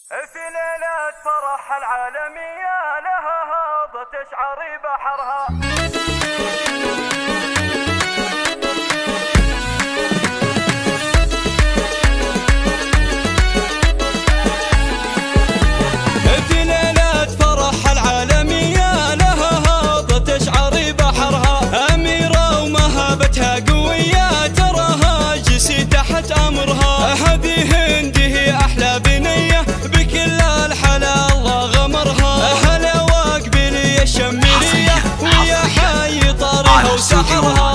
في ليلة فرح العالمية لها هاضت تشعري بحرها. في ليلة فرح العالمية لها هاضت تشعري بحرها. أميرة ومهابتها قوية تراها جسي تحت أمرها. هذه هندي أحلى بنية بكل الحلا الله غمرها. هلا واقبلي الشمرية ويا حي طارها وسحرها.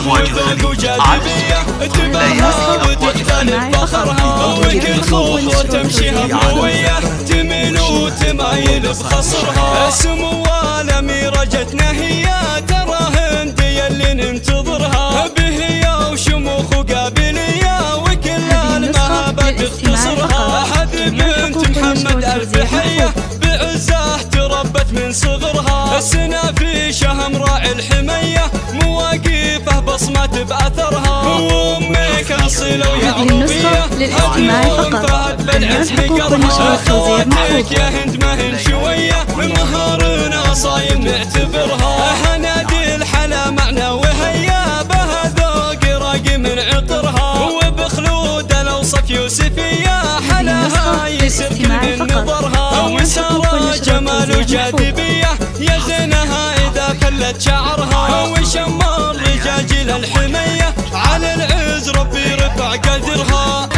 وذوق وجاذبية تباها وتختلف فخرها. وكل خطوة تمشيها بروية تميل وتمايل بخصرها. سمو الأميرة جتنا هي ترى هندي اللي ننتظرها. بهية وشموخ وقابلية وكل المهابة تختصرها. هذه بنت محمد ألف حية بعزاه تربت من صغرها. السنة في شهم راعي الحمية مواقفه بصمات بأثرها. وأمك أصيلة ويعربية هديهم فهد بالعزم قرها. خواتك يا هند ما هن شوية مهارنا صايم نعتبرها. هنادي الحلا معنا وهيا بها ذوق راقي من عطرها. وبخلود الأوصف يوسفية حلاها يسر كل من نظرها. وسارة جمال وجاذبية يا زينها إذا خلت شعرها. وشمار رجاجيل الحمية على العز ربي رفع قدرها.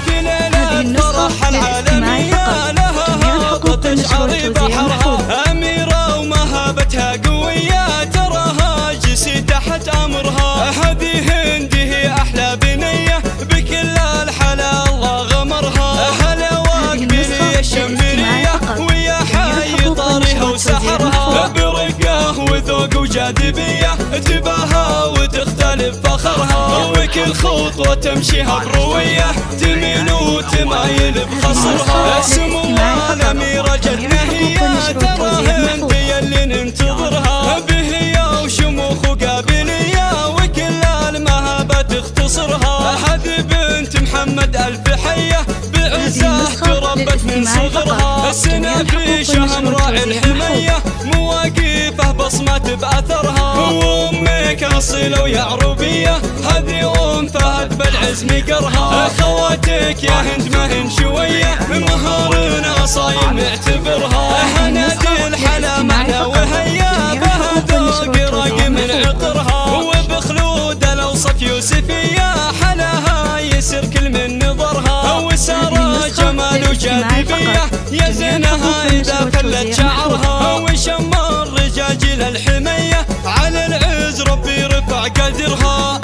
في ليلة فرح العالمية لها هاضت تشعري بحرها. أميرة ومهابتها قوية تراها جسي تحت أمرها. هذه هندي أحلى بنية بكل الحلا الله غمرها. هلا واقبلي الشمرية ويا حي طارها وسحرها. برقة وذوق وجاذبية تباها وتختلف فخرها. وكل خطوة تمشيها بروية تميل وتمايل بخصرها. سمو الأميرة جتنا هي ترى هندي اللي ننتظرها. بهية وشموخ وقابلية وكل المهابة تختصرها. هذه بنت محمد ألف حية بعزاه تربت من صغرها. السنة في شهم راعي الحمية مواقفه بصمات بأثرها. وأمك أصيلة ويعربية هذه أم فهد بالعزم قرها. خواتك يا هند ما هن شوية مهارنا صايم نعتبرها. هنادي الحلا معنا وهيا بها ذوق راقي من عطرها. وبخلود الأوصف يوسفية حلاها يسر كل من نظرها. وسارة جمال وجاذبية يا زينها إذا خلت شعرها. وشمار رجاجيل الحمية على العز ربي رفع قدرها.